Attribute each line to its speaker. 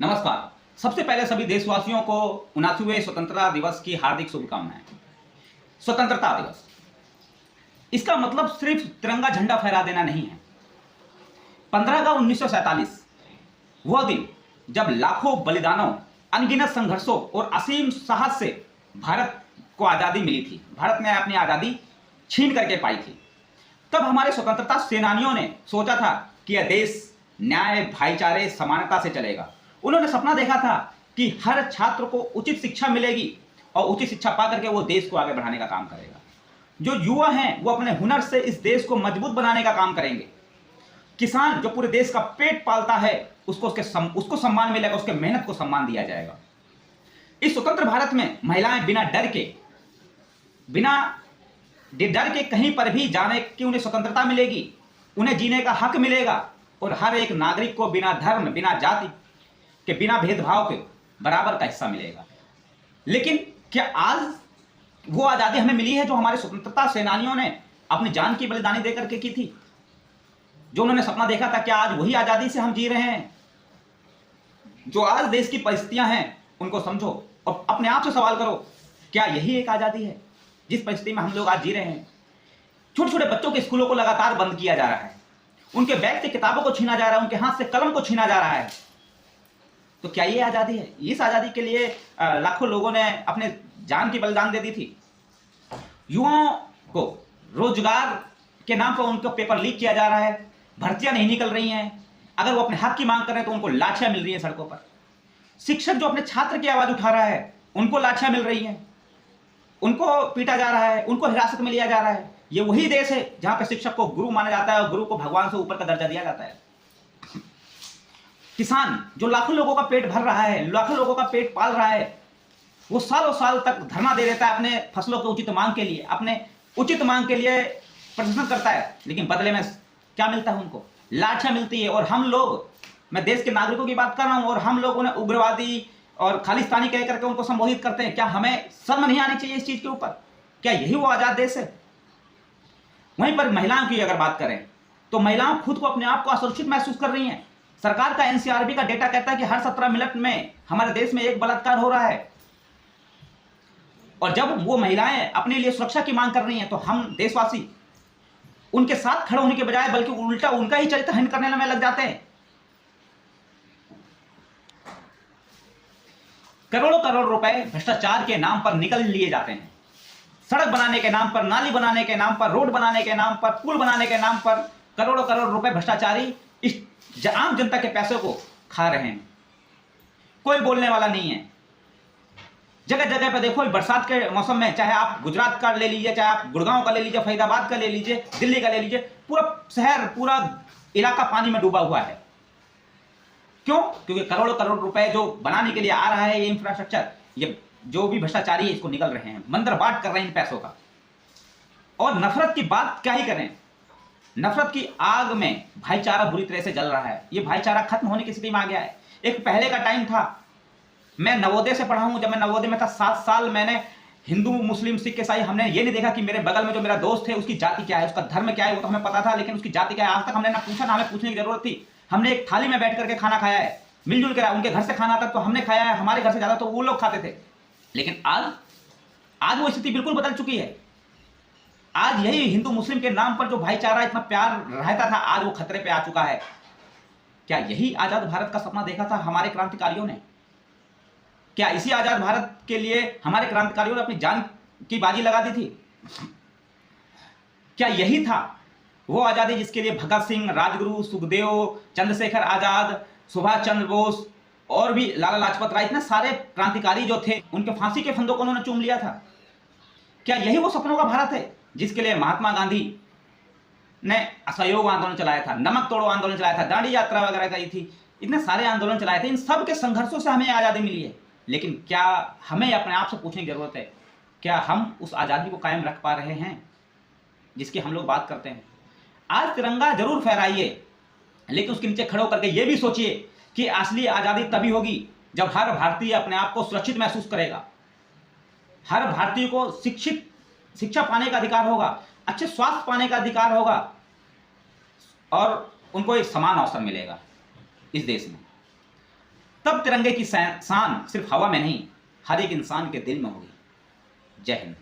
Speaker 1: नमस्कार। सबसे पहले सभी देशवासियों को 79वें स्वतंत्रता दिवस की हार्दिक शुभकामनाएं। स्वतंत्रता दिवस, इसका मतलब सिर्फ तिरंगा झंडा फहरा देना नहीं है। 15 अगस्त 1947 वह दिन जब लाखों बलिदानों, अनगिनत संघर्षों और असीम साहस से भारत को आज़ादी मिली थी। भारत ने अपनी आज़ादी छीन करके पाई थी। तब हमारे स्वतंत्रता सेनानियों ने सोचा था कि यह देश न्याय, भाईचारे, समानता से चलेगा। उन्होंने सपना देखा था कि हर छात्र को उचित शिक्षा मिलेगी और उचित शिक्षा पाकर के वो देश को आगे बढ़ाने का काम करेगा। जो युवा हैं वो अपने हुनर से इस देश को मजबूत बनाने का काम करेंगे। किसान जो पूरे देश का पेट पालता है उसको सम्मान मिलेगा, उसके मेहनत को सम्मान दिया जाएगा। इस स्वतंत्र भारत में महिलाएं बिना डर के कहीं पर भी जाने की उन्हें स्वतंत्रता मिलेगी, उन्हें जीने का हक मिलेगा और हर एक नागरिक को बिना धर्म, बिना जाति के, बिना भेदभाव के बराबर का हिस्सा मिलेगा। लेकिन क्या आज वो आज़ादी हमें मिली है जो हमारे स्वतंत्रता सेनानियों ने अपनी जान की बलिदानी देकर के की थी? जो उन्होंने सपना देखा था, क्या आज वही आज़ादी से हम जी रहे हैं? जो आज देश की परिस्थितियां हैं उनको समझो और अपने आप से सवाल करो, क्या यही एक आज़ादी है जिस परिस्थिति में हम लोग आज जी रहे हैं? छोटे छोटे बच्चों के स्कूलों को लगातार बंद किया जा रहा है, उनके बैग से किताबों को छीना जा रहा है, उनके हाथ से कलम को छीना जा रहा है। तो क्या ये आज़ादी है? इस आज़ादी के लिए लाखों लोगों ने अपने जान की बलिदान दे दी थी। युवाओं को रोजगार के नाम पर उनको पेपर लीक किया जा रहा है, भर्तियां नहीं निकल रही हैं। अगर वो अपने हक की मांग कर रहे हैं तो उनको लाठियां मिल रही हैं सड़कों पर। शिक्षक जो अपने छात्र की आवाज उठा रहा है उनको लाठियां मिल रही हैं, उनको पीटा जा रहा है, उनको हिरासत में लिया जा रहा है। ये वही देश है जहां पर शिक्षक को गुरु माना जाता है और गुरु को भगवान से ऊपर का दर्जा दिया जाता है। किसान जो लाखों लोगों का पेट भर रहा है, लाखों लोगों का पेट पाल रहा है, वो सालों साल तक धरना दे देता है अपने फसलों के उचित मांग के लिए, अपने उचित मांग के लिए प्रदर्शन करता है, लेकिन बदले में क्या मिलता है? उनको लाठियां मिलती है। और हम लोग, मैं देश के नागरिकों की बात कर रहा हूं, और हम लोग उन्हें उग्रवादी और खालिस्तानी कह करके उनको संबोधित करते हैं। क्या हमें शर्म नहीं आनी चाहिए इस चीज के ऊपर? क्या यही वो आजाद देश है? वहीं पर महिलाओं की अगर बात करें तो महिलाओं खुद को, अपने आप को असुरक्षित महसूस कर रही हैं। सरकार का एनसीआरबी का डेटा कहता है कि हर 17 मिनट में हमारे देश में एक बलात्कार हो रहा है। और जब वो महिलाएं अपने लिए सुरक्षा की मांग कर रही हैं तो हम देशवासी उनके साथ खड़े होने के बजाय बल्कि उल्टा उनका ही चरित्रहीन करने में लग जाते हैं। करोड़ों करोड़ रुपए भ्रष्टाचार के नाम पर निकल लिए जाते हैं। सड़क बनाने के नाम पर, नाली बनाने के नाम पर, रोड बनाने के नाम पर, पुल बनाने के नाम पर करोड़ों करोड़ रुपए भ्रष्टाचारी इस आम जनता के पैसों को खा रहे हैं। कोई बोलने वाला नहीं है। जगह जगह पर देखो, बरसात के मौसम में, चाहे आप गुजरात का ले लीजिए, चाहे आप गुड़गांव का ले लीजिए, फरीदाबाद का ले लीजिए, दिल्ली का ले लीजिए, पूरा शहर, पूरा इलाका पानी में डूबा हुआ है। क्यों? क्योंकि करोड़ों करोड़ रुपए जो बनाने के लिए आ रहा है ये इंफ्रास्ट्रक्चर, ये जो भी भ्रष्टाचारी है इसको निकल रहे हैं, मंदरबाट कर रहे हैं इन पैसों का। और नफरत की बात क्या ही करें, नफरत की आग में भाईचारा बुरी तरह से जल रहा है। ये भाईचारा खत्म होने की स्थिति में आ गया है। एक पहले का टाइम था, मैं नवोदय से पढ़ा हूं, जब मैं नवोदय में था 7 साल मैंने हिंदू, मुस्लिम, सिख, ईसाई, हमने ये नहीं देखा कि मेरे बगल में जो मेरा दोस्त है उसकी जाति क्या है, उसका धर्म क्या है, वो तो हमें पता था, लेकिन उसकी जाति क्या है आज तक हमने ना पूछा, ना हमें पूछने की जरूरत थी। हमने एक थाली में बैठ करके खाना खाया है, मिलजुल कर। उनके घर से खाना आता तो हमने खाया है, हमारे घर से ज्यादा तो वो लोग खाते थे। लेकिन आज वो स्थिति बिल्कुल बदल चुकी है। आज यही हिंदू मुस्लिम के नाम पर जो भाईचारा, इतना प्यार रहता था, आज वो खतरे पे आ चुका है। क्या यही आजाद भारत का सपना देखा था हमारे क्रांतिकारियों ने? क्या इसी आजाद भारत के लिए हमारे क्रांतिकारियों ने अपनी जान की बाजी लगा दी थी? क्या यही था वो आजादी जिसके लिए भगत सिंह, राजगुरु, सुखदेव, चंद्रशेखर आजाद, सुभाष चंद्र बोस और भी लाला लाजपत राय, इतने सारे क्रांतिकारी जो थे, उनके फांसी के फंदों को उन्होंने चूम लिया था? क्या यही वो सपनों का भारत है जिसके लिए महात्मा गांधी ने असहयोग आंदोलन चलाया था, नमक तोड़ो आंदोलन चलाया था, दांडी यात्रा वगैरह करी थी, इतने सारे आंदोलन चलाए थे? इन सब के संघर्षों से हमें आज़ादी मिली है। लेकिन क्या हमें अपने आप से पूछने की जरूरत है, क्या हम उस आज़ादी को कायम रख पा रहे हैं जिसकी हम लोग बात करते हैं? आज तिरंगा जरूर फहराइए, लेकिन उसके नीचे खड़े होकर के ये भी सोचिए कि असली आज़ादी तभी होगी जब हर भारतीय अपने आप को सुरक्षित महसूस करेगा, हर भारतीय को शिक्षा पाने का अधिकार होगा, अच्छे स्वास्थ्य पाने का अधिकार होगा और उनको एक समान अवसर मिलेगा इस देश में। तब तिरंगे की शान सिर्फ हवा में नहीं, हर एक इंसान के दिल में होगी। जय हिंद।